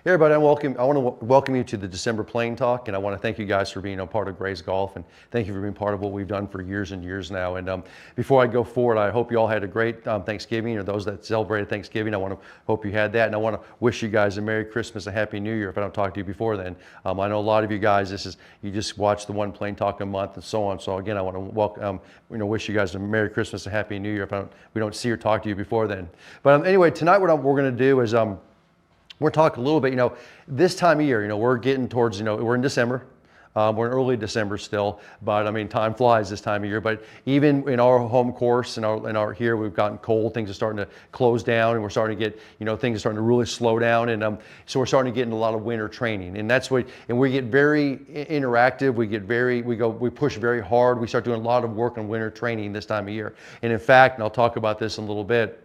Hey everybody, I want to welcome you to the December Plane Talk, and I want to thank you guys for being a part of Gray's Golf, and thank you for being part of what we've done for years and years now. And before I go forward, I hope you all had a great Thanksgiving, or those that celebrated Thanksgiving. I hope you had that, and I want to wish you guys a Merry Christmas, a Happy New Year. If I don't talk to you before then, I know a lot of you guys, you just watch the one Plane Talk a month and so on. So again, I want to welcome, wish you guys a Merry Christmas, a Happy New Year. If we don't see or talk to you before then. But anyway, tonight what we're going to do is we're talking a little bit, this time of year, we're getting towards, we're in December. We're in early December still, but I mean, time flies this time of year. But even in our home course and our here, we've gotten cold. Things are starting to close down, and we're starting to get, things are starting to really slow down. And so we're starting to get into a lot of winter training, and that's what. And we get very interactive. We push very hard. We start doing a lot of work on winter training this time of year. And in fact, and I'll talk about this in a little bit,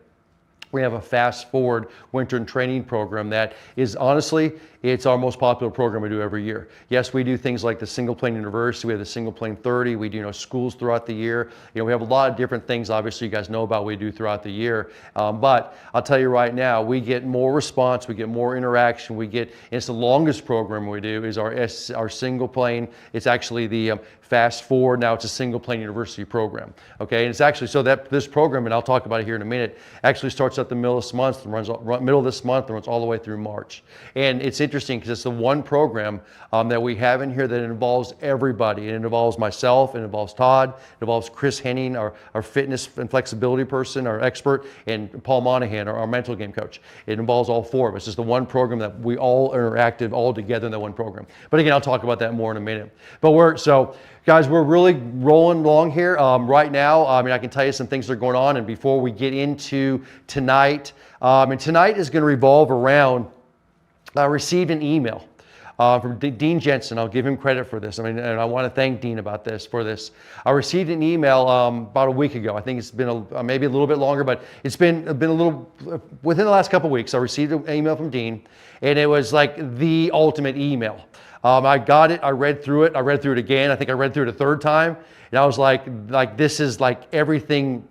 we have a fast forward winter and training program that is honestly, it's our most popular program we do every year. Yes, we do things like the single plane university, we have the single plane 30, we do schools throughout the year. We have a lot of different things obviously you guys know about we do throughout the year. But I'll tell you right now, we get more response, we get more interaction, and it's the longest program we do is our single plane. It's actually the fast forward, now it's a single plane university program. Okay, and it's actually, so that this program, and I'll talk about it here in a minute, actually starts at the middle of this month and runs middle of this month and runs all the way through March. And it's interesting because it's the one program that we have in here that involves everybody. It involves myself, it involves Todd, it involves Chris Henning, our fitness and flexibility person, our expert, and Paul Monahan, our mental game coach. It involves all four of us. It's the one program that we all are active all together in that one program. But again, I'll talk about that more in a minute. But guys, we're really rolling along here right now. I mean, I can tell you some things that are going on. And before we get into tonight, and tonight is going to revolve around, I received an email from Dean Jensen. I'll give him credit for this. I mean, and I want to thank Dean about this, for this. I received an email about a week ago. I think it's been maybe a little bit longer, but it's been a little, within the last couple of weeks, I received an email from Dean, and it was like the ultimate email. I got it, I read through it again. I think I read through it a third time. And I was like this is like everything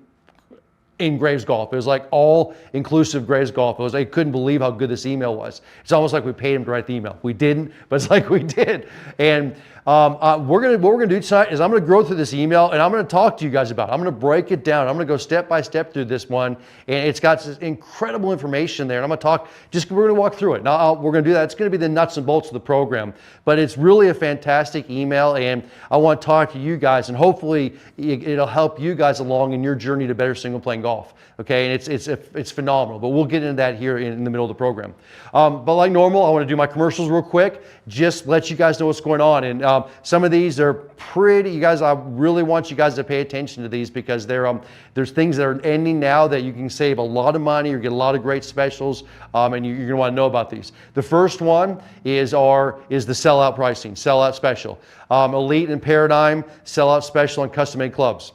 in Graves Golf. It was like all inclusive Graves Golf. I couldn't believe how good this email was. It's almost like we paid him to write the email. We didn't, but it's like we did. And what we're gonna do tonight is I'm gonna go through this email and I'm gonna talk to you guys about it. I'm gonna break it down. I'm gonna go step by step through this one, and it's got this incredible information there. And I'm gonna talk. We're gonna walk through it. Now we're gonna do that. It's gonna be the nuts and bolts of the program, but it's really a fantastic email, and I want to talk to you guys, and hopefully it'll help you guys along in your journey to better single plane golf. Okay, and it's phenomenal. But we'll get into that here in the middle of the program. But like normal, I want to do my commercials real quick. Just let you guys know what's going on. And some of these are pretty. You guys, I really want you guys to pay attention to these because there's things that are ending now that you can save a lot of money or get a lot of great specials, and you're going to want to know about these. The first one is the sellout pricing, sellout special, Elite and Paradigm sellout special on custom-made clubs.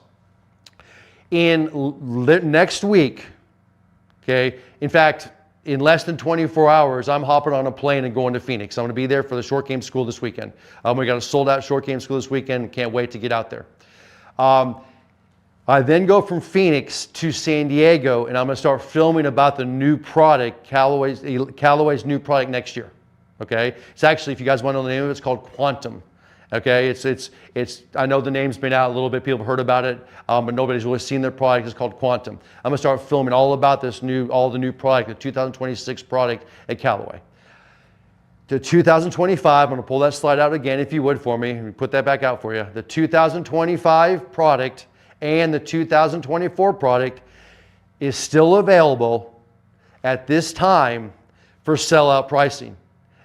Next week, okay, in fact, in less than 24 hours, I'm hopping on a plane and going to Phoenix. I'm going to be there for the short game school this weekend. We got a sold out short game school this weekend. Can't wait to get out there. I then go from Phoenix to San Diego, and I'm going to start filming about the new product, Callaway's new product next year. Okay, it's actually, if you guys want to know the name of it, it's called Quantum. Okay, I know the name's been out a little bit, people have heard about it, but nobody's really seen their product. It's called Quantum. I'm gonna start filming all about all the new product, the 2026 product at Callaway. To 2025, I'm gonna pull that slide out again if you would for me, and put that back out for you. The 2025 product and the 2024 product is still available at this time for sellout pricing.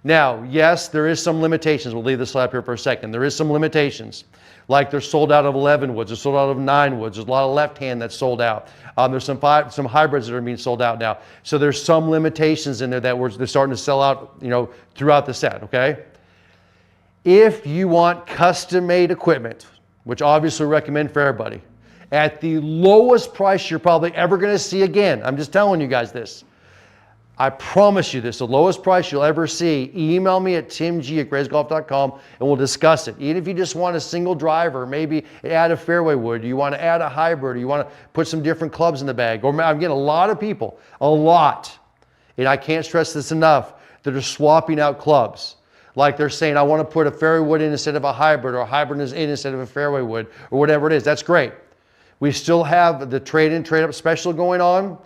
Now, yes, there is some limitations. We'll leave this slide up here for a second. There is some limitations. Like they're sold out of 11 woods, they're sold out of 9 woods. There's a lot of left hand that's sold out. There's some hybrids that are being sold out now. So there's some limitations in there that they're starting to sell out, throughout the set, okay? If you want custom-made equipment, which obviously we recommend for everybody, at the lowest price you're probably ever gonna see again, I'm just telling you guys this, I promise you this, the lowest price you'll ever see. Email me at timg@graysgolf.com and we'll discuss it. Even if you just want a single driver, maybe add a fairway wood, you want to add a hybrid, or you want to put some different clubs in the bag. Or I'm getting a lot of people, and I can't stress this enough, that are swapping out clubs. Like they're saying, I want to put a fairway wood in instead of a hybrid, or a hybrid is in instead of a fairway wood, or whatever it is. That's great. We still have the trade-in, trade-up special going on,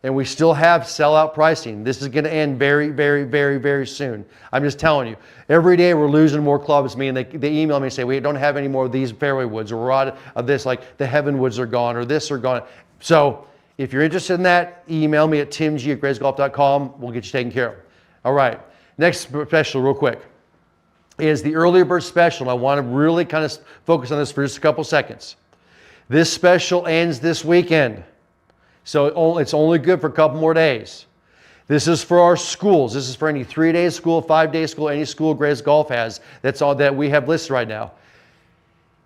and we still have sellout pricing. This is going to end very, very, very, very soon. I'm just telling you. Every day we're losing more clubs. And they email me and say, we don't have any more of these fairway woods, or we're out of this, like the heaven woods are gone, or this are gone. So if you're interested in that, email me at timg@graysgolf.com. We'll get you taken care of. All right. Next special real quick is the early bird special. And I want to really kind of focus on this for just a couple seconds. This special ends this weekend. So it's only good for a couple more days. This is for our schools. This is for any 3-day school, 5-day school, any school Grays Golf has. That's all that we have listed right now.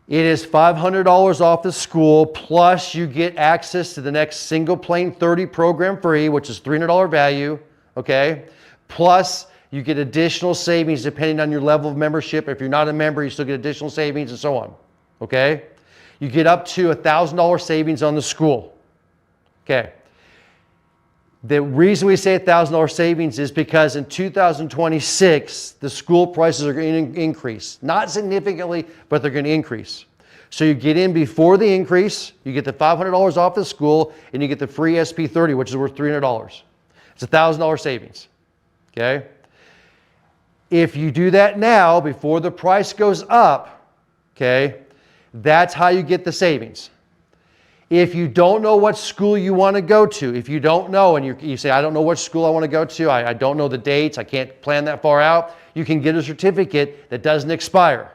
It is $500 off the school, plus you get access to the next single plane 30 program free, which is $300 value, okay? Plus you get additional savings depending on your level of membership. If you're not a member, you still get additional savings and so on, okay? You get up to $1,000 savings on the school, okay? The reason we say $1,000 savings is because in 2026, the school prices are going to increase. Not significantly, but they're going to increase. So you get in before the increase, you get the $500 off the school, and you get the free SP30, which is worth $300. It's $1,000 savings, okay? If you do that now, before the price goes up, okay, that's how you get the savings. If you don't know what school you want to go to, if you don't know and you say, I don't know what school I want to go to, I don't know the dates, I can't plan that far out, you can get a certificate that doesn't expire.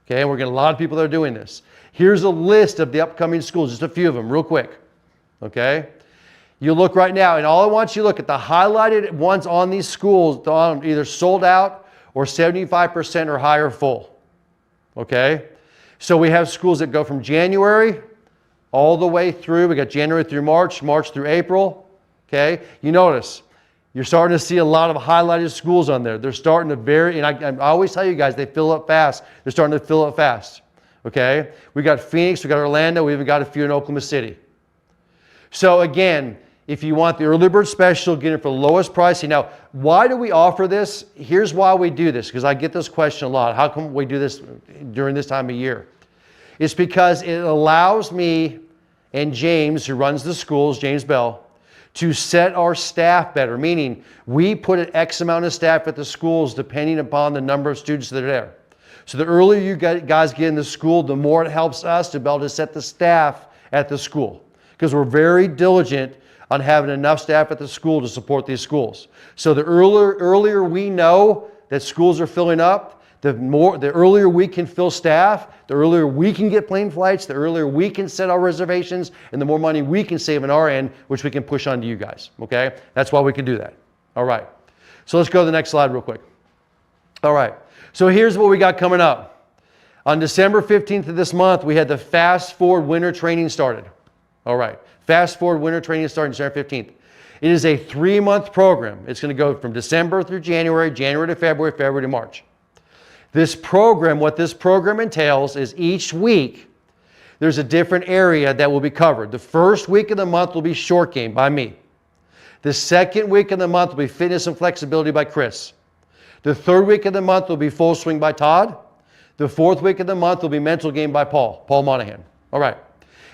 Okay, and we're getting a lot of people that are doing this. Here's a list of the upcoming schools, just a few of them, real quick. Okay, you look right now, and all I want you to look at the highlighted ones on these schools, either sold out or 75% or higher full. Okay, so we have schools that go from January all the way through. We got January through March, March through April. Okay, you notice you're starting to see a lot of highlighted schools on there. They're starting to vary, and I always tell you guys, they fill up fast. They're starting to fill up fast. Okay, we got Phoenix, we got Orlando, we even got a few in Oklahoma City. So again, if you want the early bird special, get it for the lowest pricing. Now, why do we offer this? Here's why we do this, because I get this question a lot. How come we do this during this time of year? It's because it allows me and James, who runs the schools, James Bell, to set our staff better, meaning we put an X amount of staff at the schools depending upon the number of students that are there. So the earlier you guys get in the school, the more it helps us to be able to set the staff at the school, because we're very diligent on having enough staff at the school to support these schools. So the earlier we know that schools are filling up, the earlier we can fill staff, the earlier we can get plane flights, the earlier we can set our reservations, and the more money we can save on our end, which we can push on to you guys, okay? That's why we can do that. All right. So let's go to the next slide real quick. All right. So here's what we got coming up. On December 15th of this month, we had the Fast Forward Winter Training started. All right. Fast Forward Winter Training starting December 15th. It is a 3-month program. It's going to go from December through January, January to February, February to March. This program, what this program entails is each week there's a different area that will be covered. The first week of the month will be short game by me. The second week of the month will be fitness and flexibility by Chris. The third week of the month will be full swing by Todd. The fourth week of the month will be mental game by Paul Monahan. All right.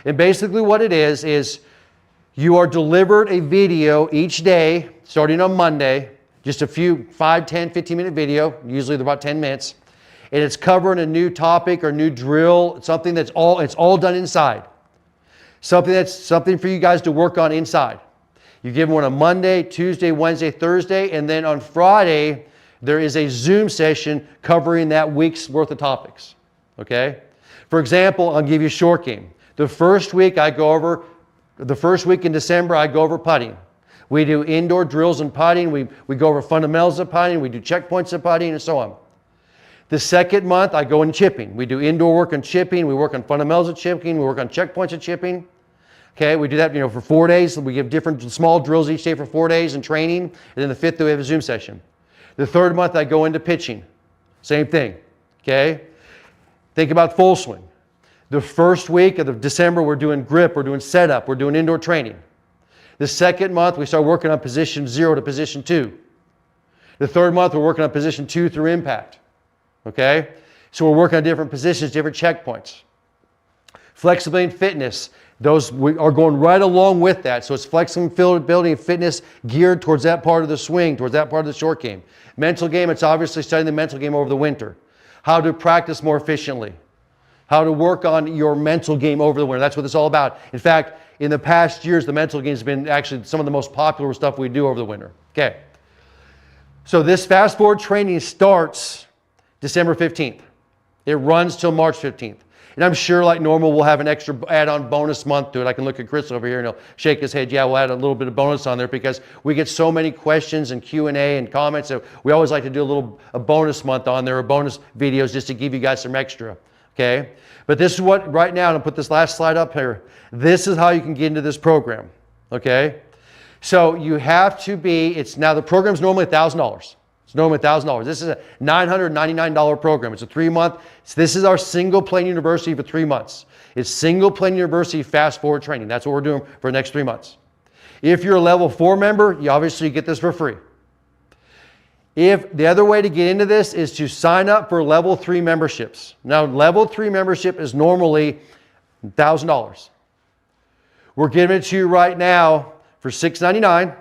And basically what it is you are delivered a video each day starting on Monday, just a few 5, 10, 15-minute video, usually they're about 10 minutes. And it's covering a new topic or new drill, something it's all done inside. Something for you guys to work on inside. You give them one on Monday, Tuesday, Wednesday, Thursday, and then on Friday, there is a Zoom session covering that week's worth of topics. Okay? For example, I'll give you a short game. The first week in December, I go over putting. We do indoor drills and putting. We go over fundamentals of putting. We do checkpoints of putting and so on. The second month, I go in chipping. We do indoor work on chipping. We work on fundamentals of chipping. We work on checkpoints of chipping. Okay, we do that for 4 days. We give different small drills each day for 4 days and training. And then the fifth day, we have a Zoom session. The third month, I go into pitching. Same thing. Okay? Think about full swing. The first week of December, we're doing grip. We're doing setup. We're doing indoor training. The second month, we start working on position 0 to position 2. The third month, we're working on position 2 through impact. Okay? So we're working on different positions, different checkpoints. Flexibility and fitness, those are going right along with that. So it's flexibility and fitness geared towards that part of the swing, towards that part of the short game. Mental game, it's obviously studying the mental game over the winter. How to practice more efficiently. How to work on your mental game over the winter. That's what it's all about. In fact, in the past years, the mental game has been actually some of the most popular stuff we do over the winter. Okay. So this fast forward training starts December 15th. It runs till March 15th. And I'm sure, like normal, we'll have an extra add-on bonus month to it. I can look at Chris over here and he'll shake his head. Yeah, we'll add a little bit of bonus on there because we get so many questions and Q&A and comments that we always like to do a bonus month on there, or bonus videos just to give you guys some extra. Okay? But this is what, right now, and I'll put this last slide up here. This is how you can get into this program. Okay? So you have to be, now the program's normally $1,000. It's normally $1,000. This is a $999 program. It's a 3-month. This is our single plane university for 3 months. It's single plane university fast forward training. That's what we're doing for the next 3 months. If you're a level 4 member, you obviously get this for free. If the other way to get into this is to sign up for level 3 memberships. Now, level 3 membership is normally $1,000. We're giving it to you right now for $699.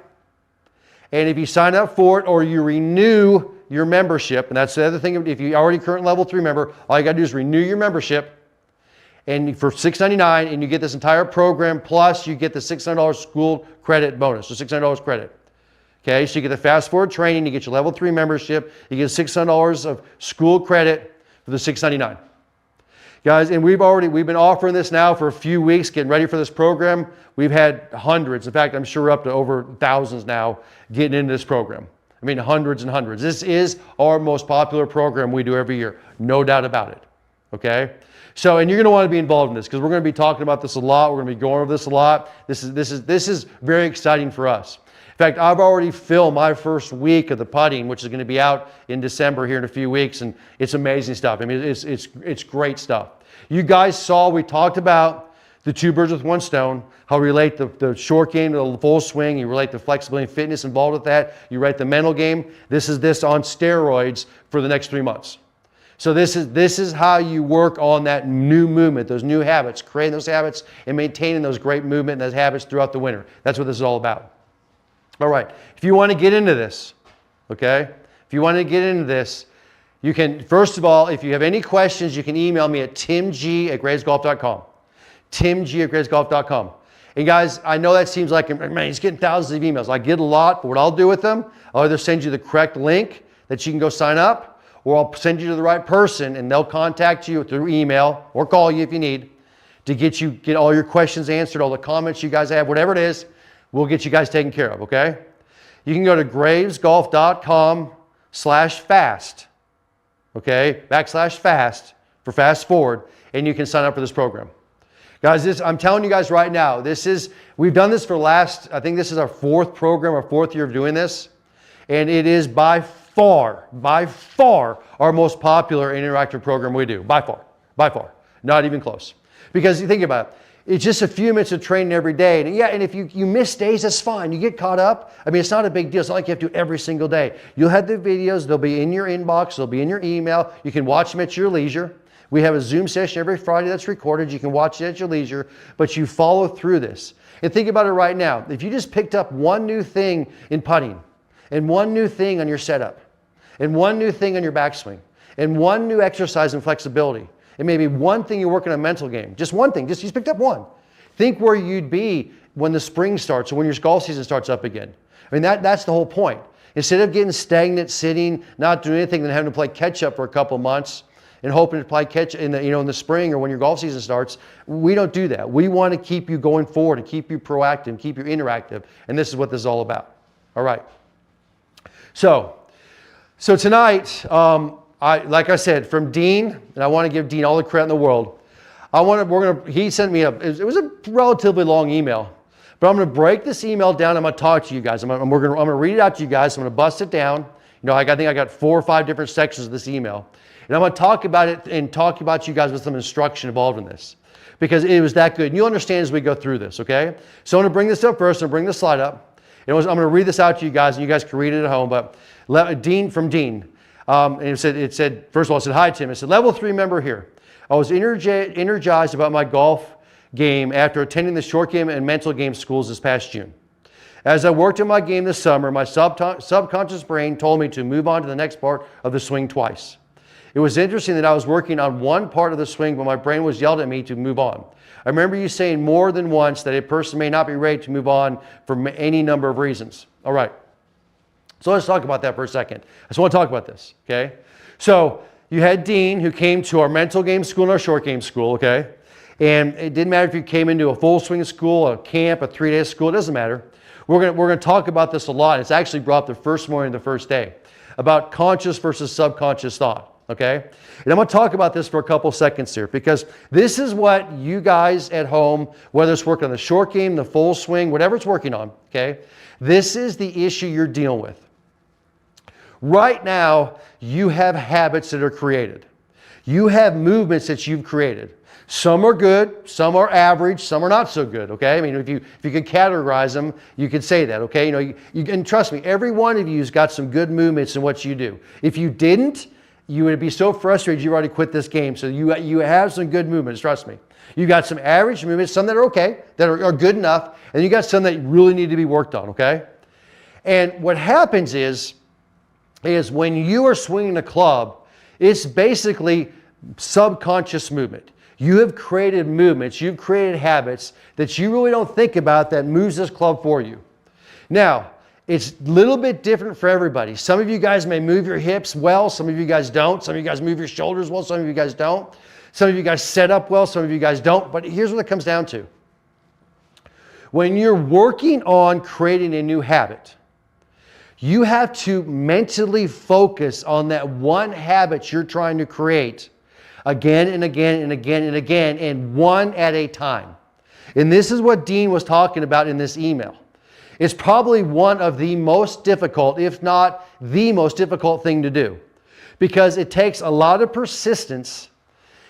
And if you sign up for it or you renew your membership, and that's the other thing, if you're already current level 3 member, all you got to do is renew your membership, and for $699, and you get this entire program, plus you get the $600 school credit bonus, so $600 credit. Okay, so you get the fast forward training, you get your level 3 membership, you get $600 of school credit for the $699. Guys, and we've been offering this now for a few weeks, getting ready for this program. We've had hundreds. In fact, I'm sure we're up to over thousands now getting into this program. I mean, hundreds and hundreds. This is our most popular program we do every year. No doubt about it. Okay? So, and you're going to want to be involved in this because we're going to be talking about this a lot. We're going to be going over this a lot. This is very exciting for us. In fact, I've already filmed my first week of the putting, which is going to be out in December here in a few weeks, and it's amazing stuff. I mean, it's great stuff. You guys saw, we talked about the 2 birds with 1 stone, how we relate the short game to the full swing, you relate the flexibility and fitness involved with that, you relate the mental game. This is this on steroids for the next 3 months. So this is how you work on that new movement, those new habits, creating those habits and maintaining those great movement and those habits throughout the winter. That's what this is all about. All right, if you want to get into this, okay, if you want to get into this, you can, first of all, if you have any questions, you can email me at timg@graysgolf.com. timg@graysgolf.com. And guys, I know that seems like, man, he's getting thousands of emails. I get a lot, but what I'll do with them, I'll either send you the correct link that you can go sign up, or I'll send you to the right person and they'll contact you through email or call you if you need to get all your questions answered, all the comments you guys have, whatever it is, we'll get you guys taken care of, okay? You can go to gravesgolf.com/fast, okay? /fast for fast forward, and you can sign up for this program. Guys, I'm telling you guys right now, we've done this for I think this is our 4th program, our 4th year of doing this, and it is by far our most popular interactive program we do, by far, not even close. Because you think about it, it's just a few minutes of training every day. And yeah, and if you miss days, that's fine. You get caught up. I mean, it's not a big deal. It's not like you have to do it every single day. You'll have the videos. They'll be in your inbox. They'll be in your email. You can watch them at your leisure. We have a Zoom session every Friday that's recorded. You can watch it at your leisure, but you follow through this. And think about it right now. If you just picked up one new thing in putting, and one new thing on your setup, and one new thing on your backswing, and one new exercise in flexibility, and maybe one thing you're working on mental game, just one thing, just picked up one. Think where you'd be when the spring starts or when your golf season starts up again. I mean, that's the whole point. Instead of getting stagnant, sitting, not doing anything, then having to play catch up for a couple months and hoping to play catch in the spring or when your golf season starts, we don't do that. We want to keep you going forward and keep you proactive and keep you interactive, and this is what this is all about. All right. So tonight, like I said, from Dean, and I want to give Dean all the credit in the world. He sent me it was a relatively long email, but I'm going to break this email down. I'm going to talk to you guys. I'm going to read it out to you guys. I'm going to bust it down. I think I got 4 or 5 different sections of this email, and I'm going to talk about it and talk about you guys with some instruction involved in this because it was that good. And you'll understand as we go through this, okay? So I'm going to bring this up first. I'm going to bring the slide up. I'm going to read this out to you guys, and you guys can read it at home. But Dean, and it said, first of all, it said, "Hi, Tim." It said, "Level 3 member here. I was energized about my golf game after attending the short game and mental game schools this past June. As I worked on my game this summer, my subconscious brain told me to move on to the next part of the swing twice. It was interesting that I was working on one part of the swing, but my brain was yelled at me to move on. I remember you saying more than once that a person may not be ready to move on for any number of reasons." All right. So let's talk about that for a second. I just want to talk about this, okay? So you had Dean, who came to our mental game school and our short game school, okay? And it didn't matter if you came into a full swing school, a camp, a 3-day school, it doesn't matter. We're going to talk about this a lot. It's actually brought up the first morning, the first day, about conscious versus subconscious thought, okay? And I'm going to talk about this for a couple seconds here, because this is what you guys at home, whether it's working on the short game, the full swing, whatever it's working on, okay? This is the issue you're dealing with. Right now, you have habits that are created. You have movements that you've created. Some are good, some are average, some are not so good, okay? I mean, if you could categorize them, you could say that, okay? And trust me, every one of you has got some good movements in what you do. If you didn't, you would be so frustrated you already quit this game. So you have some good movements, trust me. You got some average movements, some that are okay, that are good enough, and you got some that really need to be worked on, okay? And what happens is when you are swinging a club, it's basically subconscious movement. You have created movements, you've created habits that you really don't think about that moves this club for you. Now, it's a little bit different for everybody. Some of you guys may move your hips well, some of you guys don't. Some of you guys move your shoulders well, some of you guys don't. Some of you guys set up well, some of you guys don't. But here's what it comes down to. When you're working on creating a new habit, you have to mentally focus on that one habit you're trying to create again and again and again and again, and one at a time. And this is what Dean was talking about in this email. It's probably one of the most difficult, if not the most difficult thing to do, because it takes a lot of persistence.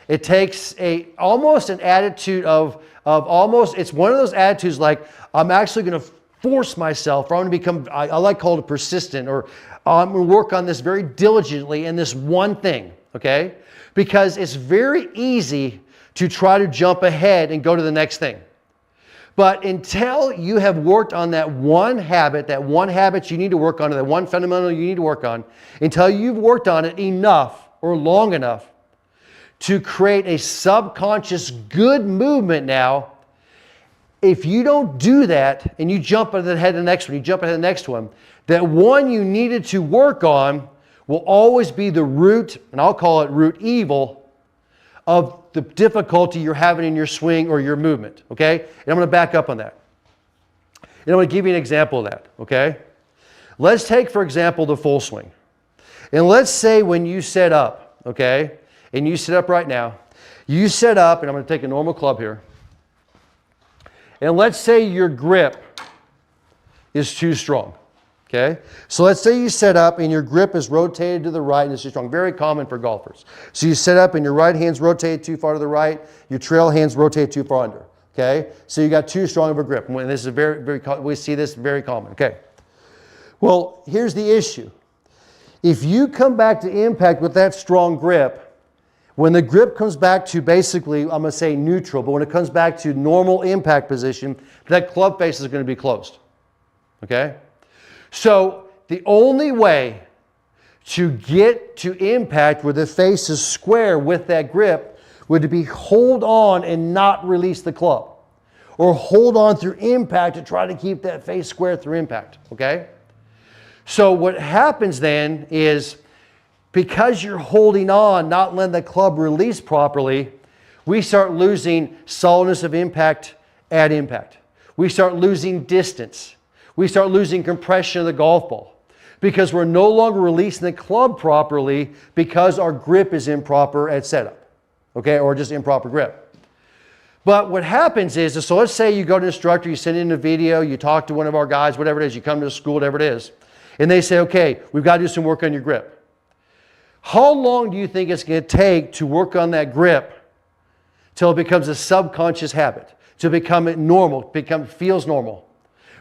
It takes almost an attitude of almost, it's one of those attitudes like, I'm actually going to force myself, or I'm going to become, I like called it persistent, or I'm going to work on this very diligently in this one thing, okay? Because it's very easy to try to jump ahead and go to the next thing. But until you have worked on that one habit you need to work on, that one fundamental you need to work on, until you've worked on it enough or long enough to create a subconscious good movement now, if you don't do that and you jump ahead of the next one, that one you needed to work on will always be the root, and I'll call it root evil, of the difficulty you're having in your swing or your movement, okay? And I'm going to back up on that. And I'm going to give you an example of that, okay? Let's take, for example, the full swing. And let's say when you set up, okay, and you set up right now, you set up, and I'm going to take a normal club here, and let's say your grip is too strong, okay? So let's say you set up and your grip is rotated to the right and it's too strong. Very common for golfers. So you set up and your right hand's rotated too far to the right, your trail hand's rotated too far under, okay? So you got too strong of a grip. And this is we see this very common, okay? Well, here's the issue. If you come back to impact with that strong grip, when the grip comes back to basically, I'm going to say neutral, but when it comes back to normal impact position, that club face is going to be closed, okay? So the only way to get to impact where the face is square with that grip would be hold on and not release the club, or hold on through impact to try to keep that face square through impact, okay? So what happens then is, because you're holding on, not letting the club release properly, we start losing solidness of impact at impact. We start losing distance. We start losing compression of the golf ball because we're no longer releasing the club properly because our grip is improper at setup, okay, or just improper grip. But what happens is, so let's say you go to an instructor, you send in a video, you talk to one of our guys, whatever it is, you come to the school, whatever it is, and they say, okay, we've got to do some work on your grip. How long do you think it's going to take to work on that grip till it becomes a subconscious habit, to become it normal, feels normal?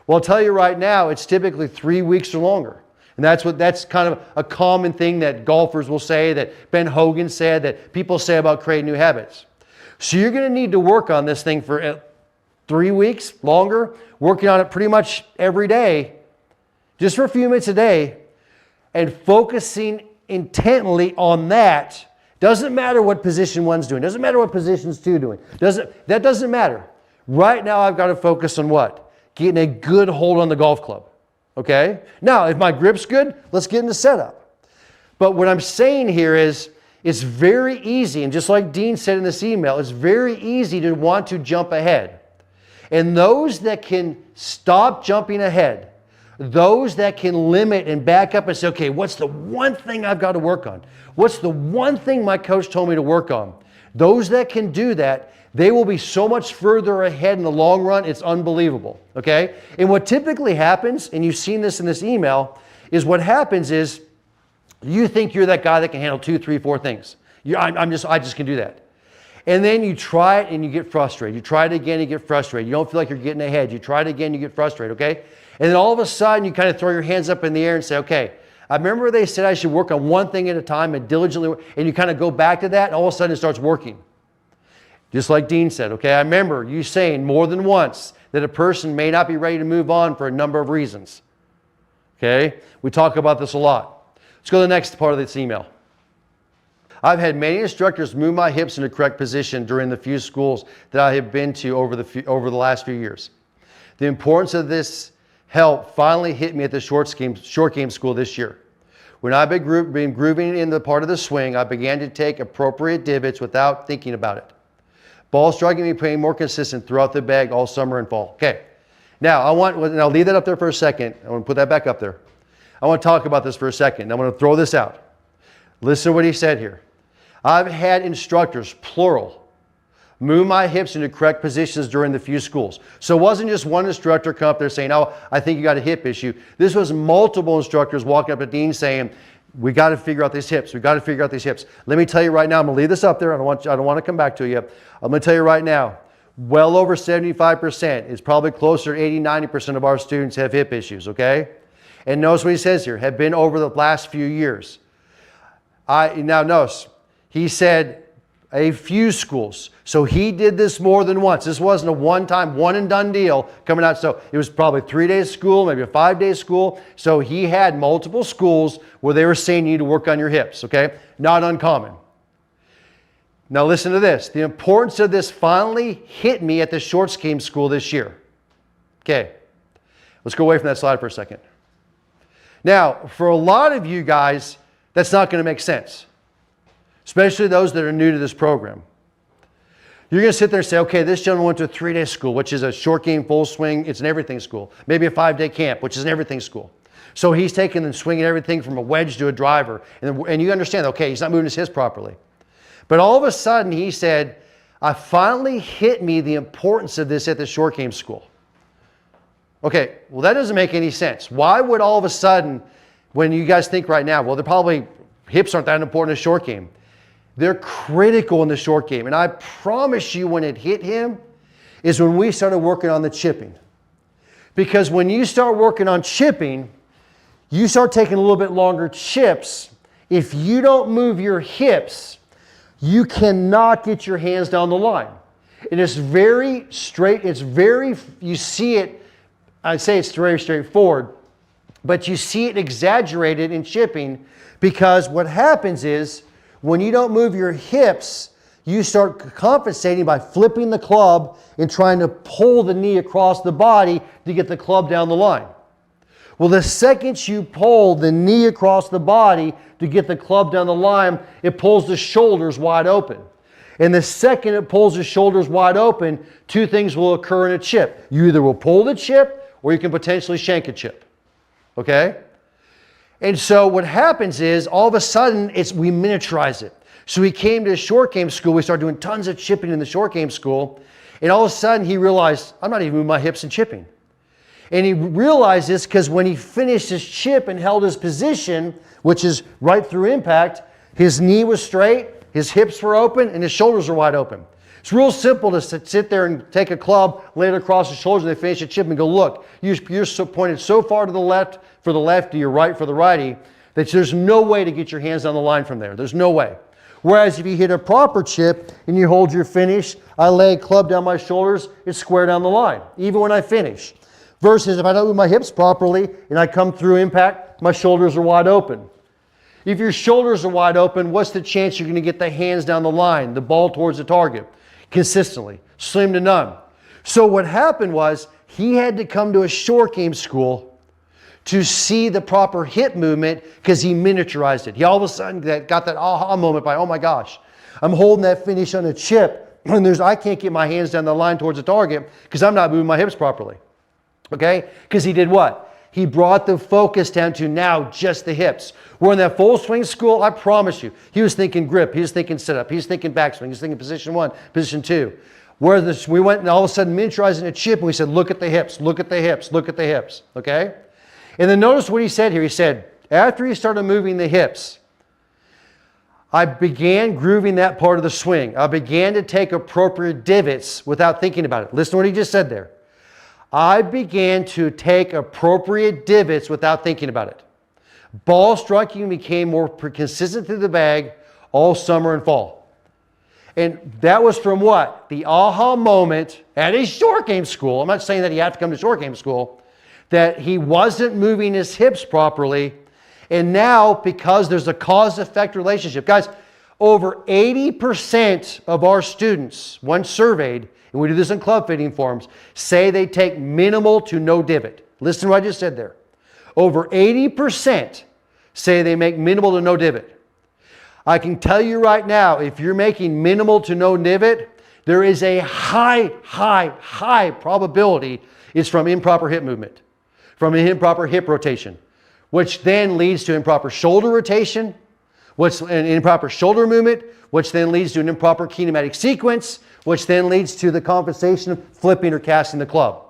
Well, I'll tell you right now, it's typically 3 weeks or longer. And that's kind of a common thing that golfers will say, that Ben Hogan said, that people say about creating new habits. So you're going to need to work on this thing for 3 weeks, longer, working on it pretty much every day, just for a few minutes a day, and focusing intently on that. Doesn't matter what position one's doing. Doesn't matter what positions two doing. That doesn't matter. Right now I've got to focus on what? Getting a good hold on the golf club. Okay? Now, if my grip's good, let's get into setup. But what I'm saying here is, it's very easy, and just like Dean said in this email, it's very easy to want to jump ahead. And those that can stop jumping ahead, those that can limit and back up and say, okay, what's the one thing I've got to work on? What's the one thing my coach told me to work on? Those that can do that, they will be so much further ahead in the long run, it's unbelievable, okay? And what typically happens, and you've seen this in this email, is what happens is you think you're that guy that can handle 2, 3, 4 things. I just can do that. And then you try it and you get frustrated. You try it again, you get frustrated. You don't feel like you're getting ahead. You try it again, you get frustrated, okay? And then all of a sudden you kind of throw your hands up in the air and say, okay, I remember they said I should work on one thing at a time and diligently work, and you kind of go back to that and all of a sudden it starts working. Just like Dean said, okay, I remember you saying more than once that a person may not be ready to move on for a number of reasons. Okay? We talk about this a lot. Let's go to the next part of this email. I've had many instructors move my hips in the correct position during the few schools that I have been to over the last few years. The importance of this help finally hit me at the short game school this year. When I've been grooving in the part of the swing, I began to take appropriate divots without thinking about it. Ball striking became more consistent throughout the bag all summer and fall. Okay. Now, I'll leave that up there for a second. I want to put that back up there. I want to talk about this for a second. I want to throw this out. Listen to what he said here. I've had instructors, plural, move my hips into correct positions during the few schools. So it wasn't just one instructor come up there saying, oh, I think you got a hip issue. This was multiple instructors walking up to Dean saying, we got to figure out these hips. We got to figure out these hips. Let me tell you right now, I'm going to leave this up there. I don't want to come back to you. I'm going to tell you right now, well over 75%, it's probably closer to 80, 90% of our students have hip issues, okay? And notice what he says here, have been over the last few years. Now notice, he said a few schools. So he did this more than once. This wasn't a one-time, one and done deal coming out. So it was probably 3 days school, maybe a 5-day school. So he had multiple schools where they were saying you need to work on your hips, okay? Not uncommon. Now listen to this. The importance of this finally hit me at the short game school this year. Okay, let's go away from that slide for a second. Now, for a lot of you guys, that's not going to make sense, especially those that are new to this program. You're going to sit there and say, okay, this gentleman went to a 3-day school, which is a short game, full swing. It's an everything school. Maybe a 5-day camp, which is an everything school. So he's taking and swinging everything from a wedge to a driver. And you understand, okay, he's not moving his hips properly. But all of a sudden, he said, I finally hit me the importance of this at the short game school. Okay, well, that doesn't make any sense. Why would all of a sudden, when you guys think right now, well, they're probably, hips aren't that important in the short game. They're critical in the short game. And I promise you when it hit him is when we started working on the chipping. Because when you start working on chipping, you start taking a little bit longer chips. If you don't move your hips, you cannot get your hands down the line. And it's very straight. You see it, I'd say it's very straightforward, but you see it exaggerated in chipping because what happens is when you don't move your hips, you start compensating by flipping the club and trying to pull the knee across the body to get the club down the line. Well, the second you pull the knee across the body to get the club down the line, it pulls the shoulders wide open. And the second it pulls the shoulders wide open, two things will occur in a chip. You either will pull the chip or you can potentially shank a chip. Okay? And so what happens is all of a sudden we miniaturize it. So he came to short game school. We started doing tons of chipping in the short game school. And all of a sudden he realized, I'm not even moving my hips and chipping. And he realized this because when he finished his chip and held his position, which is right through impact, his knee was straight, his hips were open, and his shoulders were wide open. It's real simple to sit there and take a club, lay it across the shoulders, and they finish a chip and go, look, you're so pointed so far to the left for the lefty, or right for the righty, that there's no way to get your hands down the line from there. There's no way. Whereas if you hit a proper chip and you hold your finish, I lay a club down my shoulders, it's square down the line, even when I finish. Versus if I don't move my hips properly and I come through impact, my shoulders are wide open. If your shoulders are wide open, what's the chance you're going to get the hands down the line, the ball towards the target, consistently? Slim to none. So what happened was he had to come to a short game school to see the proper hip movement because he miniaturized it. He all of a sudden got that aha moment by, oh my gosh, I'm holding that finish on a chip and I can't get my hands down the line towards the target because I'm not moving my hips properly. Okay? Because he did what? He brought the focus down to now just the hips. We're in that full swing school, I promise you, he was thinking grip, he was thinking sit up, he was thinking backswing, he was thinking position 1, position 2. We went and all of a sudden miniaturizing a chip and we said, look at the hips, look at the hips, look at the hips. Okay? And then notice what he said here. He said, after he started moving the hips, I began grooving that part of the swing. I began to take appropriate divots without thinking about it. Listen to what he just said there. I began to take appropriate divots without thinking about it. Ball striking became more consistent through the bag all summer and fall. And that was from what? The aha moment at a short game school. I'm not saying that he had to come to short game school. That he wasn't moving his hips properly. And now, because there's a cause-effect relationship. Guys, over 80% of our students, when surveyed, and we do this in club fitting forums, say they take minimal to no divot. Listen to what I just said there. Over 80% say they make minimal to no divot. I can tell you right now, if you're making minimal to no divot, there is a high probability it's from improper hip movement, from an improper hip rotation, which then leads to improper shoulder rotation, which an improper shoulder movement, which then leads to an improper kinematic sequence, which then leads to the compensation of flipping or casting the club.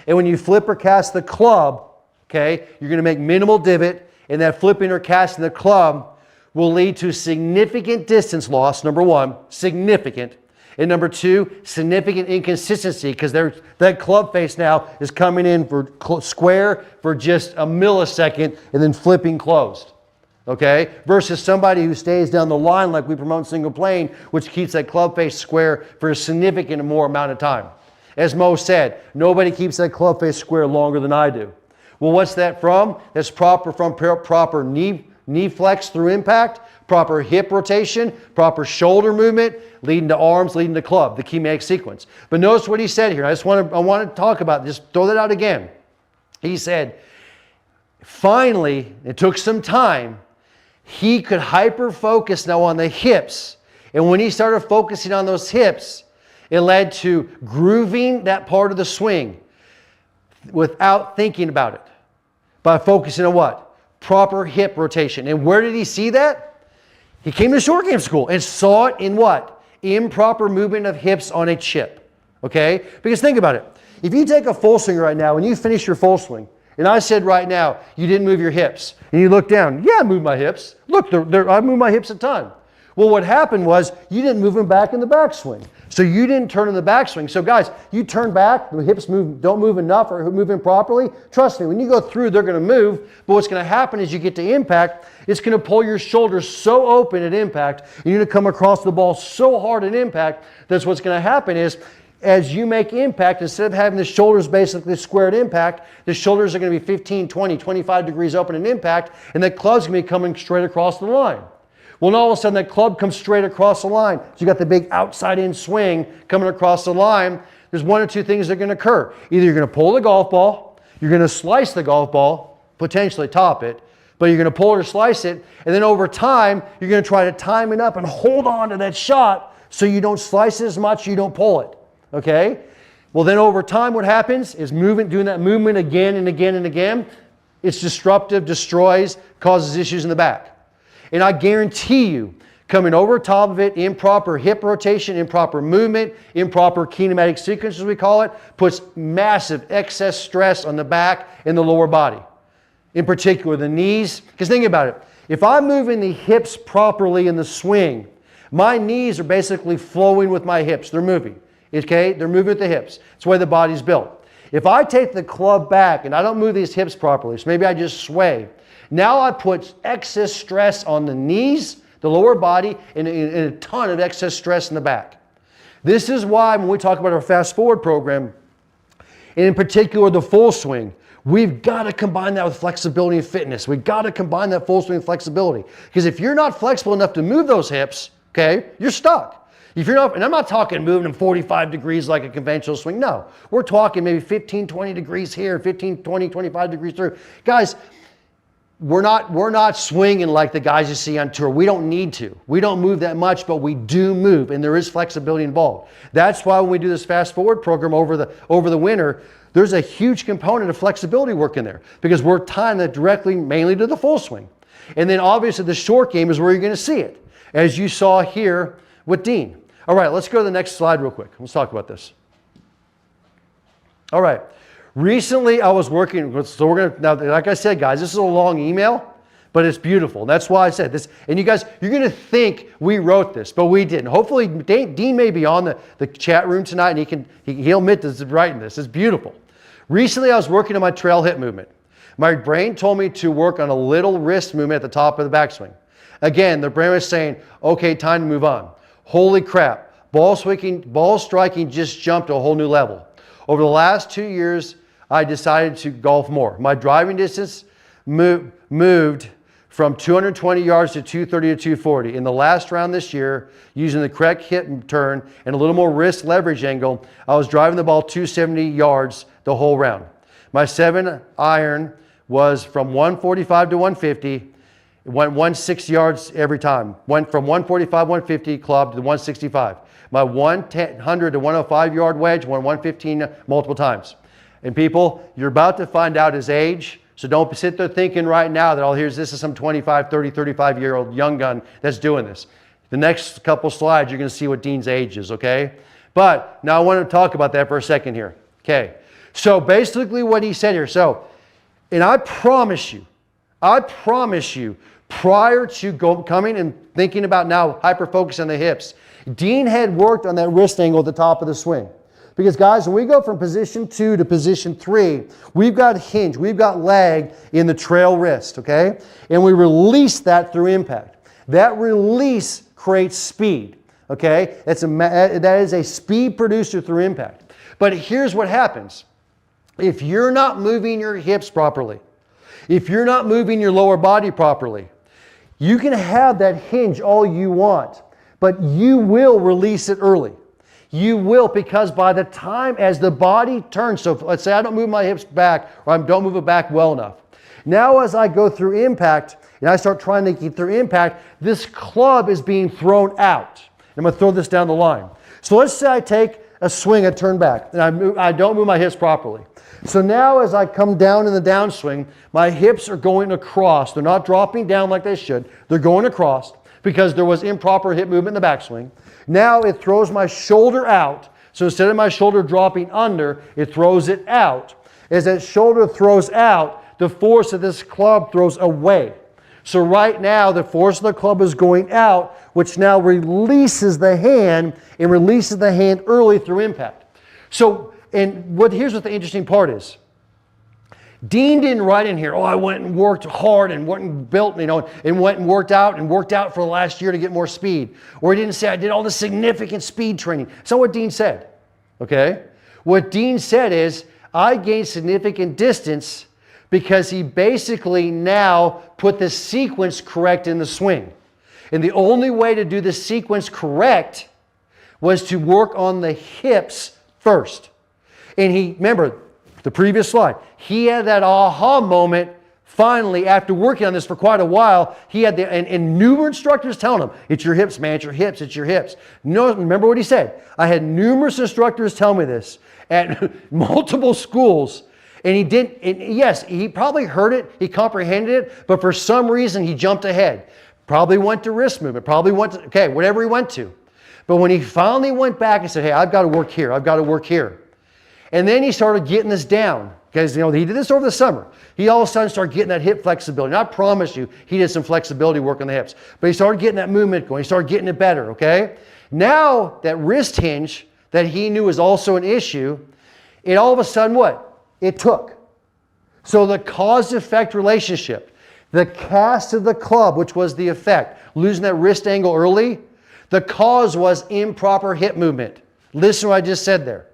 And when you flip or cast the club, okay, you're going to make minimal divot, and that flipping or casting the club will lead to significant distance loss, number one, significant. And number two, significant inconsistency, because that club face now is coming in for square for just a millisecond and then flipping closed. Okay? Versus somebody who stays down the line like we promote single plane, which keeps that club face square for a significant more amount of time. As Mo said, nobody keeps that club face square longer than I do. Well, what's that from? That's from proper knee flex through impact, proper hip rotation, proper shoulder movement, leading to arms, leading to club, the kinematic sequence. But notice what he said here. I want to talk about this, throw that out again. He said, finally, it took some time, he could hyper-focus now on the hips. And when he started focusing on those hips, it led to grooving that part of the swing without thinking about it. By focusing on what? Proper hip rotation. And where did he see that? He came to short game school and saw it in what? Improper movement of hips on a chip. Okay? Because think about it. If you take a full swing right now and you finish your full swing, and I said right now, you didn't move your hips, and you look down, yeah, I moved my hips. Look, I moved my hips a ton. Well, what happened was you didn't move them back in the backswing. So you didn't turn in the backswing. So guys, you turn back, the hips don't move enough or move improperly. Trust me, when you go through, they're going to move. But what's going to happen is you get to impact, it's going to pull your shoulders so open at impact, and you're going to come across the ball so hard at impact, that's what's going to happen is as you make impact, instead of having the shoulders basically square at impact, the shoulders are going to be 15, 20, 25 degrees open at impact, and that club's going to be coming straight across the line. Well, now all of a sudden that club comes straight across the line. So you got the big outside-in swing coming across the line. There's one or two things that are going to occur. Either you're going to pull the golf ball, you're going to slice the golf ball, potentially top it, but you're going to pull it or slice it, and then over time, you're going to try to time it up and hold on to that shot so you don't slice it as much, you don't pull it. Okay? Well, then over time, what happens is doing that movement again and again and again. It's disruptive, destroys, causes issues in the back. And I guarantee you, coming over top of it, improper hip rotation, improper movement, improper kinematic sequence, as we call it, puts massive excess stress on the back and the lower body. In particular, the knees. Because think about it. If I'm moving the hips properly in the swing, My knees are basically flowing with my hips. They're moving. Okay? They're moving with the hips. It's the way the body's built. If I take the club back and I don't move these hips properly, so maybe I just sway, now I put excess stress on the knees, the lower body, and a ton of excess stress in the back. This is why when we talk about our fast forward program, and in particular the full swing, we've got to combine that with flexibility and fitness. We've got to combine that full swing and flexibility. Because if you're not flexible enough to move those hips, okay, you're stuck. If you're not, and I'm not talking moving them 45 degrees like a conventional swing. No, we're talking maybe 15, 20 degrees here, 15, 20, 25 degrees through. Guys, we're not swinging like the guys you see on tour. We don't need to. We don't move that much, but we do move, and there is flexibility involved. That's why when we do this fast forward program over the winter, there's a huge component of flexibility work in there because we're tying that directly, mainly to the full swing. And then obviously the short game is where you're going to see it, as you saw here with Dean. All right, let's go to the next slide real quick. Let's talk about this. All right. Recently, I was working, so we're going to, now, like I said, guys, this is a long email, but it's beautiful. That's why I said this. And you guys, you're going to think we wrote this, but we didn't. Hopefully, Dean may be on the chat room tonight, and he'll admit to writing this. It's beautiful. Recently, I was working on my trail hip movement. My brain told me to work on a little wrist movement at the top of the backswing. Again, the brain was saying, okay, time to move on. Holy crap, ball striking just jumped to a whole new level. Over the last 2 years, I decided to golf more. My driving distance moved from 220 yards to 230 to 240. In the last round this year, using the correct hip turn and a little more wrist leverage angle, I was driving the ball 270 yards the whole round. My 7-iron was from 145 to 150. It went 160 yards every time. Went from 145, 150 club to 165. My 100 to 105 yard wedge went 115 multiple times. And people, you're about to find out his age, so don't sit there thinking right now that, oh, this is some 25, 30, 35-year-old young gun that's doing this. The next couple slides, you're going to see what Dean's age is, okay? But now I want to talk about that for a second here, okay? So basically what he said here, and I promise you, prior to coming and thinking about now hyper-focus on the hips, Dean had worked on that wrist angle at the top of the swing. Because guys, when we go from position 2 to position 3, we've got hinge, we've got lag in the trail wrist, okay? And we release that through impact. That release creates speed, okay? That is a speed producer through impact. But here's what happens. If you're not moving your hips properly, if you're not moving your lower body properly, you can have that hinge all you want, but you will release it early. You will, because by the time as the body turns, so let's say I don't move my hips back or I don't move it back well enough. Now as I go through impact and I start trying to get through impact, this club is being thrown out. I'm going to throw this down the line. So let's say I take a swing, I turn back, and I don't move my hips properly. So now as I come down in the downswing, my hips are going across. They're not dropping down like they should. They're going across because there was improper hip movement in the backswing. Now it throws my shoulder out. So instead of my shoulder dropping under, it throws it out. As that shoulder throws out, the force of this club throws away. So right now, the force of the club is going out, which now releases the hand and releases the hand early through impact. So, here's what the interesting part is. Dean didn't write in here, oh, I went and worked hard and went and built, and went and worked out for the last year to get more speed. Or he didn't say, I did all this significant speed training. That's not what Dean said, okay? What Dean said is, I gained significant distance because he basically now put the sequence correct in the swing. And the only way to do the sequence correct was to work on the hips first. And remember, the previous slide, he had that aha moment finally after working on this for quite a while. He had and numerous instructors telling him, it's your hips, man, it's your hips, it's your hips. No, remember what he said? I had numerous instructors tell me this at multiple schools. And he didn't, yes, he probably heard it, he comprehended it, but for some reason he jumped ahead. Probably went to wrist movement, probably went to, okay, whatever he went to. But when he finally went back and said, hey, I've got to work here, I've got to work here. And then he started getting this down, Because, he did this over the summer. He all of a sudden started getting that hip flexibility. And I promise you, he did some flexibility work on the hips. But he started getting that movement going. He started getting it better, okay? Now, that wrist hinge that he knew was also an issue, it all of a sudden what? It took. So the cause-effect relationship, the cast of the club, which was the effect, losing that wrist angle early, the cause was improper hip movement. Listen to what I just said there.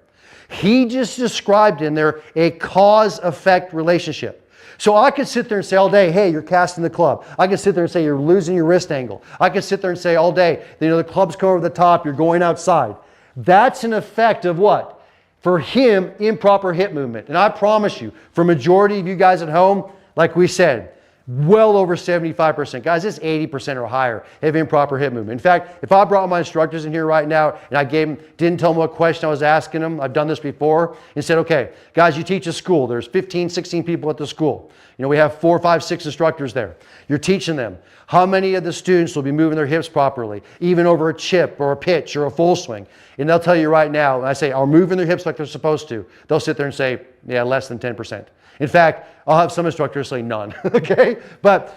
He just described in there a cause-effect relationship. So I could sit there and say all day, hey, you're casting the club. I could sit there and say you're losing your wrist angle. I could sit there and say all day, the club's come over the top, you're going outside. That's an effect of what? For him, improper hip movement. And I promise you, for majority of you guys at home, like we said, well over 75%. Guys, it's 80% or higher have improper hip movement. In fact, if I brought my instructors in here right now and I didn't tell them what question I was asking them, I've done this before, and said, okay, guys, you teach a school. There's 15, 16 people at the school. We have 4, 5, 6 instructors there. You're teaching them. How many of the students will be moving their hips properly, even over a chip or a pitch or a full swing? And they'll tell you right now, and I say, are moving their hips like they're supposed to? They'll sit there and say, yeah, less than 10%. In fact, I'll have some instructors say none, okay? But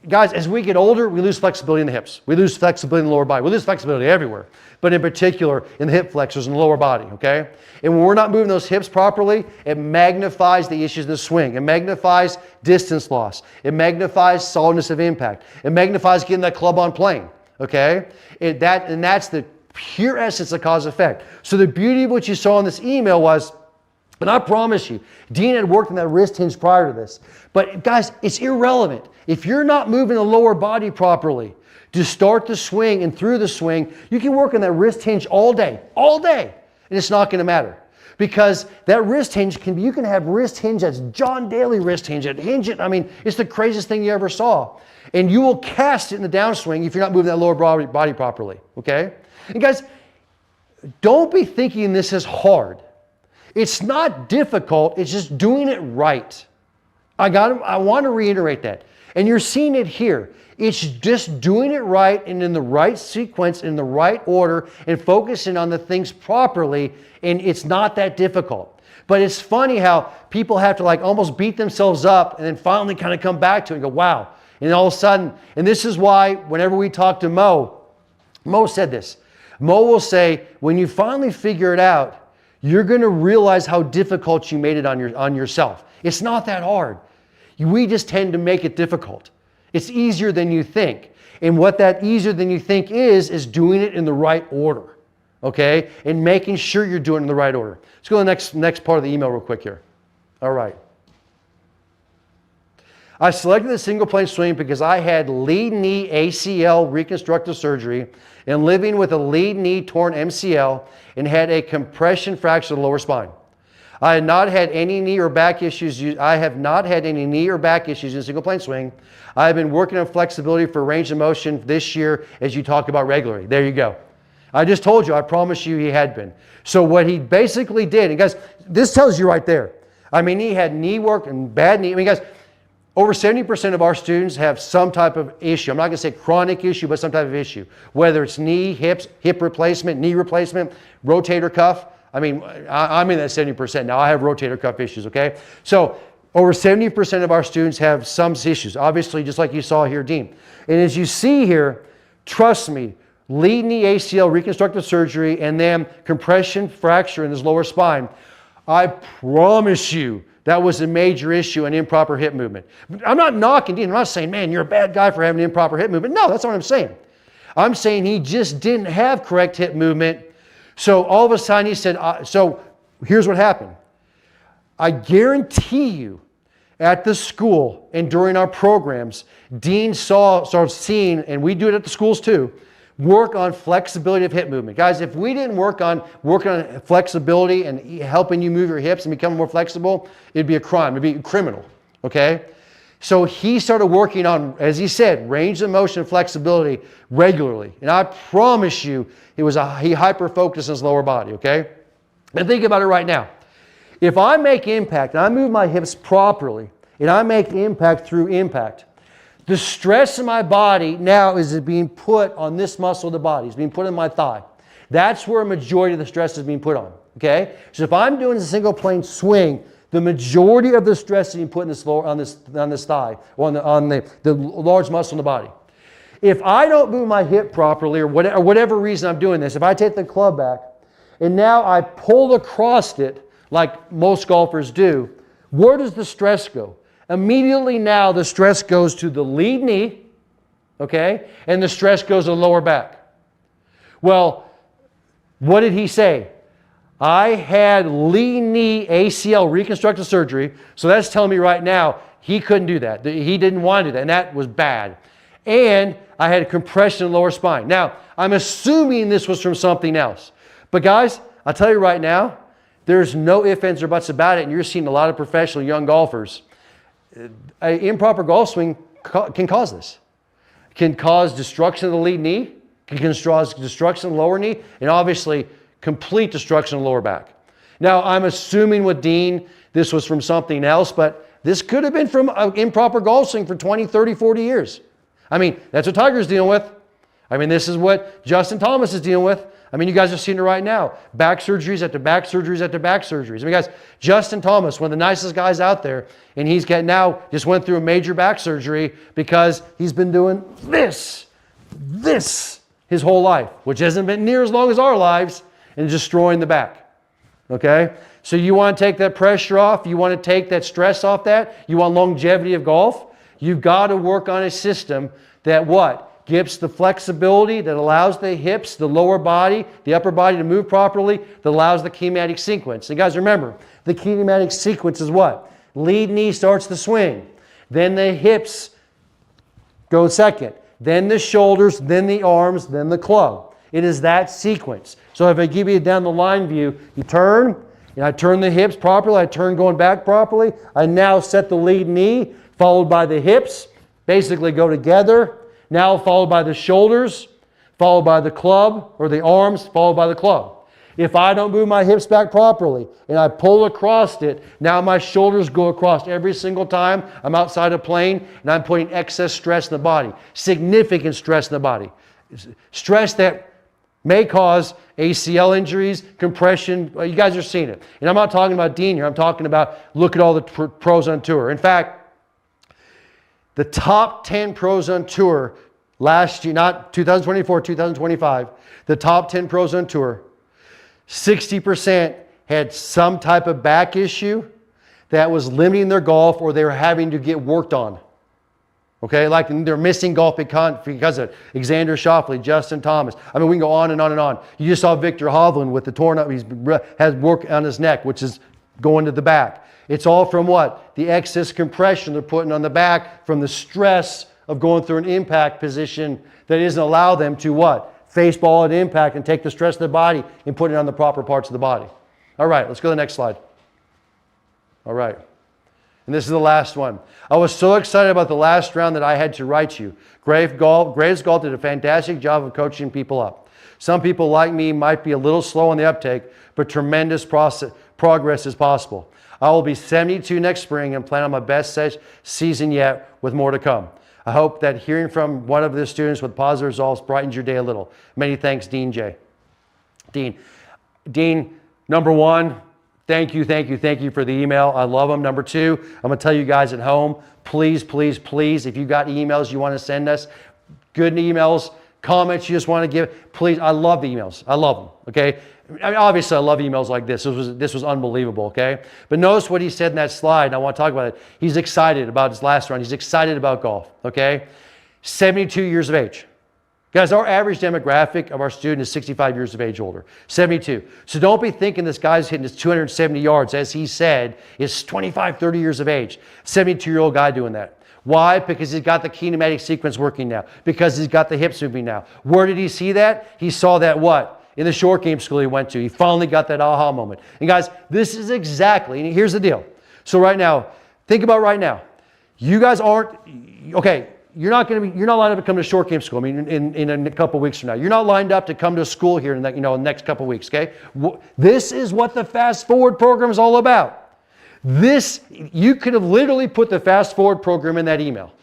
guys, as we get older, we lose flexibility in the hips. We lose flexibility in the lower body. We lose flexibility everywhere, but in particular in the hip flexors and the lower body, okay? And when we're not moving those hips properly, it magnifies the issues in the swing. It magnifies distance loss. It magnifies solidness of impact. It magnifies getting that club on plane, okay? And that's the pure essence of cause effect. So the beauty of what you saw in this email was, and I promise you, Dean had worked on that wrist hinge prior to this. But guys, it's irrelevant. If you're not moving the lower body properly to start the swing and through the swing, you can work on that wrist hinge all day, and it's not going to matter. Because that wrist hinge you can have wrist hinge that's John Daly wrist hinge. It's the craziest thing you ever saw. And you will cast it in the downswing if you're not moving that lower body properly, okay? And guys, don't be thinking this is hard. It's not difficult, it's just doing it right. I want to reiterate that. And you're seeing it here. It's just doing it right and in the right sequence, in the right order, and focusing on the things properly, and it's not that difficult. But it's funny how people have to almost beat themselves up and then finally kind of come back to it and go, wow. And all of a sudden, and this is why whenever we talk to Mo said this. Mo will say, when you finally figure it out, you're going to realize how difficult you made it on yourself. It's not that hard. We just tend to make it difficult. It's easier than you think. And what that easier than you think is doing it in the right order. Okay? And making sure you're doing it in the right order. Let's go to the next part of the email real quick here. All right. I selected the single plane swing because I had lead knee ACL reconstructive surgery and living with a lead knee torn MCL and had a compression fracture of the lower spine. I have not had any knee or back issues in single plane swing. I have been working on flexibility for range of motion this year, as you talk about regularly. There you go. I just told you, I promise you he had been. So what he basically did, and guys, this tells you right there. He had knee work and bad knee. Guys, over 70% of our students have some type of issue. I'm not going to say chronic issue, but some type of issue. Whether it's knee, hips, hip replacement, knee replacement, rotator cuff. I'm in that 70%. Now I have rotator cuff issues, okay? So over 70% of our students have some issues. Obviously, just like you saw here, Dean. And as you see here, trust me, lead knee ACL reconstructive surgery and then compression fracture in his lower spine. I promise you, that was a major issue in improper hip movement. I'm not knocking Dean. I'm not saying, man, you're a bad guy for having improper hip movement. No, that's not what I'm saying. I'm saying he just didn't have correct hip movement. So all of a sudden he said, so here's what happened. I guarantee you at the school and during our programs, Dean started seeing, and we do it at the schools too, work on flexibility of hip movement. Guys, if we didn't working on flexibility and helping you move your hips and become more flexible, it'd be a crime. It'd be criminal, okay? So he started working on, as he said, range of motion and flexibility regularly. And I promise you, he hyper-focused on his lower body, okay? And think about it right now. If I make impact, and I move my hips properly, and I make impact through impact, the stress in my body now is being put on this muscle of the body. It's being put in my thigh. That's where a majority of the stress is being put on, okay? So if I'm doing a single plane swing, the majority of the stress is being put in this on this thigh, or on the large muscle in the body. If I don't move my hip properly, or whatever reason I'm doing this, if I take the club back and now I pull across it like most golfers do, where does the stress go? Immediately now the stress goes to the lead knee, okay, and the stress goes to the lower back. Well, what did he say? I had lead knee ACL reconstructive surgery, so that's telling me right now he couldn't do that. He didn't want to do that, and that was bad. And I had a compression in the lower spine. Now, I'm assuming this was from something else. But guys, I'll tell you right now, there's no ifs, ands, or buts about it, and you're seeing a lot of professional young golfers. An improper golf swing can cause this. Can cause destruction of the lead knee, can cause destruction of the lower knee, and obviously complete destruction of the lower back. Now, I'm assuming with Dean, this was from something else, but this could have been from an improper golf swing for 20, 30, 40 years. I mean, that's what Tiger's dealing with. I mean, this is what Justin Thomas is dealing with. I mean, you guys are seeing it right now. Back surgeries after back surgeries after back surgeries. I mean, guys, Justin Thomas, one of the nicest guys out there, and he's now just went through a major back surgery because he's been doing this his whole life, which hasn't been near as long as our lives, and destroying the back. Okay? So you want to take that pressure off. You want to take that stress off that. You want longevity of golf. You've got to work on a system that what? Gives the flexibility, that allows the hips, the lower body, the upper body to move properly, that allows the kinematic sequence. And guys, remember, the kinematic sequence is what? Lead knee starts the swing. Then the hips go second. Then the shoulders, then the arms, then the club. It is that sequence. So if I give you a down the line view, you turn, and I turn the hips properly, I turn going back properly, I now set the lead knee, followed by the hips, basically go together, now followed by the shoulders, followed by the club, or the arms, followed by the club. If I don't move my hips back properly and I pull across it, now my shoulders go across every single time I'm outside of plane, and I'm putting excess stress in the body, significant stress in the body. Stress that may cause ACL injuries, compression. You guys are seeing it. And I'm not talking about Dean here. I'm talking about look at all the pros on tour. In fact, the top 10 pros on tour last year, not 2024, 2025, the top 10 pros on tour, 60% had some type of back issue that was limiting their golf, or they were having to get worked on. Okay, like they're missing golf because of it. Xander Schauffele, Justin Thomas. I mean, we can go on and on and on. You just saw Victor Hovland with the torn up, has work on his neck, which is going to the back. It's all from what? The excess compression they're putting on the back from the stress of going through an impact position that doesn't allow them to what? Face ball at impact and take the stress of the body and put it on the proper parts of the body. All right, let's go to the next slide. All right. And this is the last one. I was so excited about the last round that I had to write you. Graves Golf did a fantastic job of coaching people up. Some people like me might be a little slow on the uptake, but tremendous progress is possible. I will be 72 next spring and plan on my best season yet with more to come. I hope that hearing from one of the students with positive results brightens your day a little. Many thanks, Dean J. Dean, number one, thank you for the email. I love them. Number two, I'm going to tell you guys at home, please, if you got emails you want to send us, good emails, comments you just want to give, please, I love the emails. I love them, okay? I mean, obviously, I love emails like this. This was unbelievable, okay? But notice what he said in that slide, and I want to talk about it. He's excited about his last round. He's excited about golf, okay? 72 years of age. Guys, our average demographic of our student is 65 years of age older, 72. So don't be thinking this guy's hitting his 270 yards, as he said, is 25, 30 years of age. 72-year-old guy doing that. Why? Because he's got the kinematic sequence working now. Because he's got the hips moving now. Where did he see that? He saw that what? In the short game school he went to. He finally got that aha moment. And guys, this is exactly, and here's the deal. So right now, think about right now. You guys aren't, okay, you're not lined up to come to short game school. I mean, in a couple weeks from now. You're not lined up to come to school here in the next couple weeks, okay? This is what the Fast Forward program is all about. You could have literally put the Fast Forward program in that email.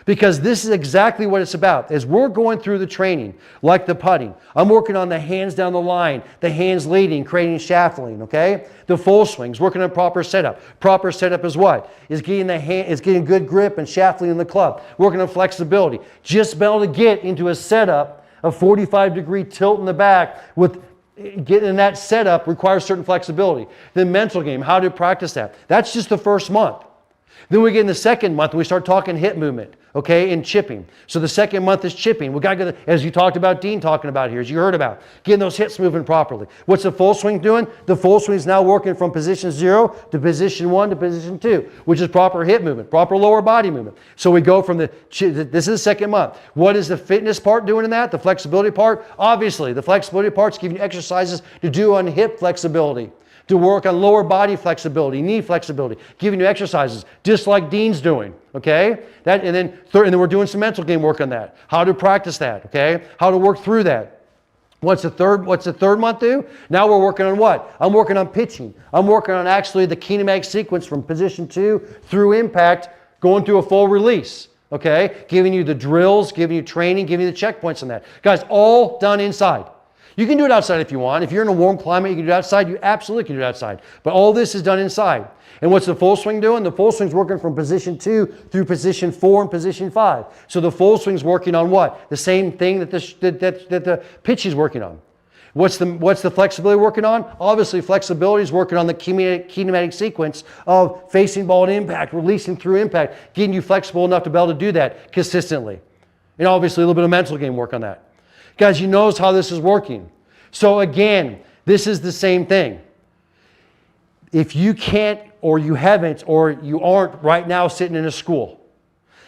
Because this is exactly what it's about. As we're going through the training, like the putting, I'm working on the hands down the line, the hands leading, creating shaftling, okay? The full swings, working on proper setup. Proper setup is what? Is getting the hand, is getting good grip and shaftling in the club. Working on flexibility. Just being able to get into a setup, a 45-degree tilt in the back with getting in that setup requires certain flexibility. The mental game, how to practice that. That's just the first month. Then we get in the second month and we start talking hip movement, okay, and chipping. So the second month is chipping. We got to get, as you talked about, Dean talking about here, as you heard about, getting those hips moving properly. What's the full swing doing? The full swing is now working from position 0 to position 1 to position 2, which is proper hip movement, proper lower body movement. So we go from this is the second month. What is the fitness part doing in that? The flexibility part? Obviously, the flexibility part's giving you exercises to do on hip flexibility, to work on lower body flexibility, knee flexibility, giving you exercises, just like Dean's doing, okay? And then we're doing some mental game work on that. How to practice that, okay? How to work through that. What's the third month do? Now we're working on what? I'm working on pitching. I'm working on actually the kinematic sequence from position 2 through impact, going through a full release, okay? Giving you the drills, giving you training, giving you the checkpoints on that. Guys, all done inside. You can do it outside if you want. If you're in a warm climate, you can do it outside. You absolutely can do it outside. But all this is done inside. And what's the full swing doing? The full swing's working from position 2 through position 4 and position 5. So the full swing's working on what? The same thing that the pitch is working on. What's the flexibility working on? Obviously, flexibility is working on the kinematic sequence of facing ball at impact, releasing through impact, getting you flexible enough to be able to do that consistently. And obviously, a little bit of mental game work on that. Guys, you notice how this is working. So again, this is the same thing. If you can't, or you haven't, or you aren't right now sitting in a school,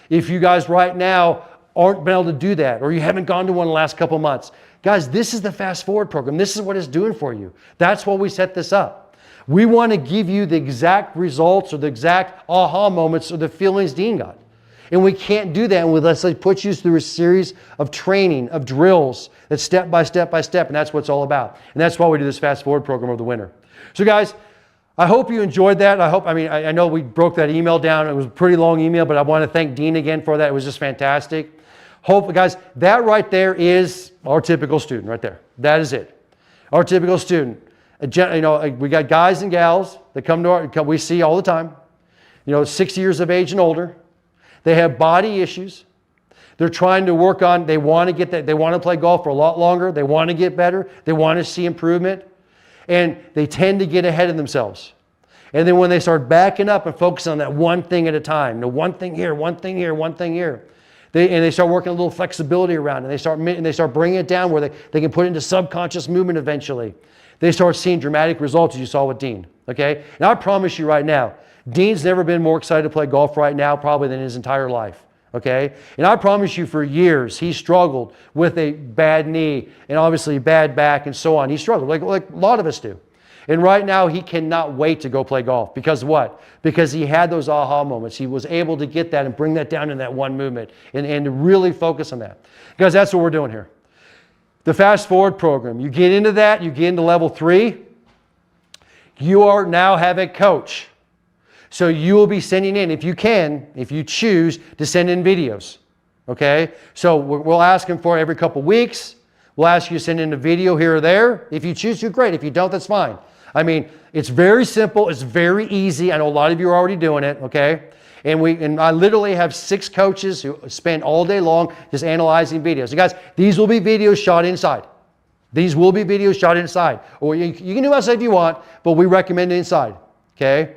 if you guys right now aren't been able to do that, or you haven't gone to one in the last couple months, guys, this is the Fast Forward program. This is what it's doing for you. That's why we set this up. We want to give you the exact results or the exact aha moments or the feelings Dean got. And we can't do that unless they put you through a series of training, of drills, that's step by step by step, and that's what it's all about. And that's why we do this Fast Forward program over the winter. So guys, I hope you enjoyed that. I know we broke that email down. It was a pretty long email, but I want to thank Dean again for that. It was just fantastic. Hope, guys, that right there is our typical student right there. That is it. Our typical student. You know, we got guys and gals that come to we see all the time. You know, 60 years of age and older. They have body issues. They're trying to work on, they want to get that, they want to play golf for a lot longer. They want to get better. They want to see improvement. And they tend to get ahead of themselves. And then when they start backing up and focusing on that one thing at a time, the one thing here, one thing here, one thing here, they start working a little flexibility around it. And they start bringing it down where they can put it into subconscious movement eventually. They start seeing dramatic results as you saw with Dean. Okay? And I promise you right now, Dean's never been more excited to play golf right now probably than his entire life, okay? And I promise you for years he struggled with a bad knee and obviously bad back and so on. He struggled like a lot of us do. And right now he cannot wait to go play golf. Because what? Because he had those aha moments. He was able to get that and bring that down in that one movement and to really focus on that. Guys, that's what we're doing here. The Fast Forward program. You get into that, you get into level 3. You are now have a coach. So you will be sending in, if you can, if you choose, to send in videos, okay? So we'll ask them for every couple weeks. We'll ask you to send in a video here or there. If you choose to, great. If you don't, that's fine. I mean, it's very simple. It's very easy. I know a lot of you are already doing it, okay? And I literally have 6 coaches who spend all day long just analyzing videos. So guys, these will be videos shot inside. These will be videos shot inside. Or you can do outside if you want, but we recommend it inside, okay?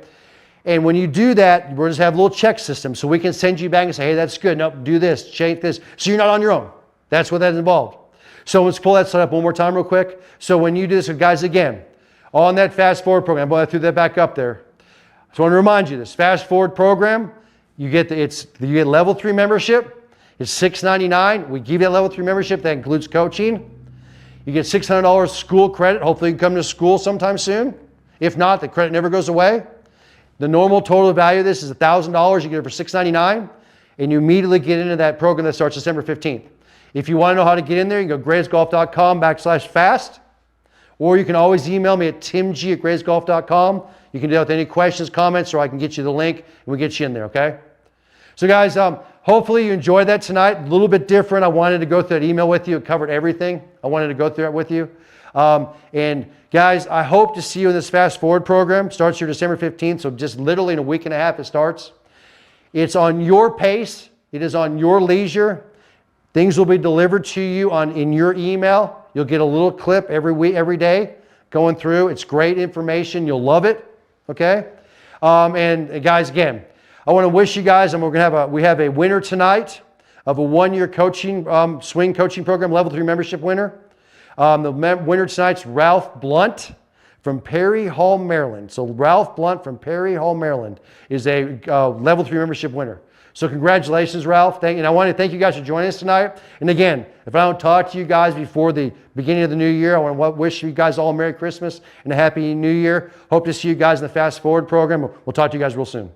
And when you do that, we'll just have a little check system so we can send you back and say, hey, that's good. Nope, do this, change this. So you're not on your own. That's what that's involved. So let's pull that slide up one more time real quick. So when you do this, guys, again, on that Fast Forward program, I threw that back up there. So I want to remind you, this Fast Forward program, you get level 3 membership. It's $6.99. We give you that level 3 membership. That includes coaching. You get $600 school credit. Hopefully you can come to school sometime soon. If not, the credit never goes away. The normal total value of this is $1,000. You get it for $6.99, and you immediately get into that program that starts December 15th. If you want to know how to get in there, you can go graysgolf.com/fast, or you can always email me at timg@graysgolf.com. You can deal with any questions, comments, or I can get you the link, and we get you in there, okay? So guys, hopefully you enjoyed that tonight. A little bit different. I wanted to go through that email with you. It covered everything. I wanted to go through it with you. And guys, I hope to see you in this Fast Forward program. Starts here December 15th, so just literally in a week and a half it starts. It's on your pace. It is on your leisure. Things will be delivered to you in your email. You'll get a little clip every week, every day going through. It's great information. You'll love it. Okay? And guys, again, I want to wish you guys, and we have a winner tonight of a 1-year coaching, swing coaching program, level 3 membership winner. The winner tonight's Ralph Blunt from Perry Hall, Maryland. So Ralph Blunt from Perry Hall, Maryland is a level 3 membership winner. So congratulations, Ralph. And I want to thank you guys for joining us tonight. And again, if I don't talk to you guys before the beginning of the new year, I want to wish you guys all a Merry Christmas and a Happy New Year. Hope to see you guys in the Fast Forward program. We'll talk to you guys real soon.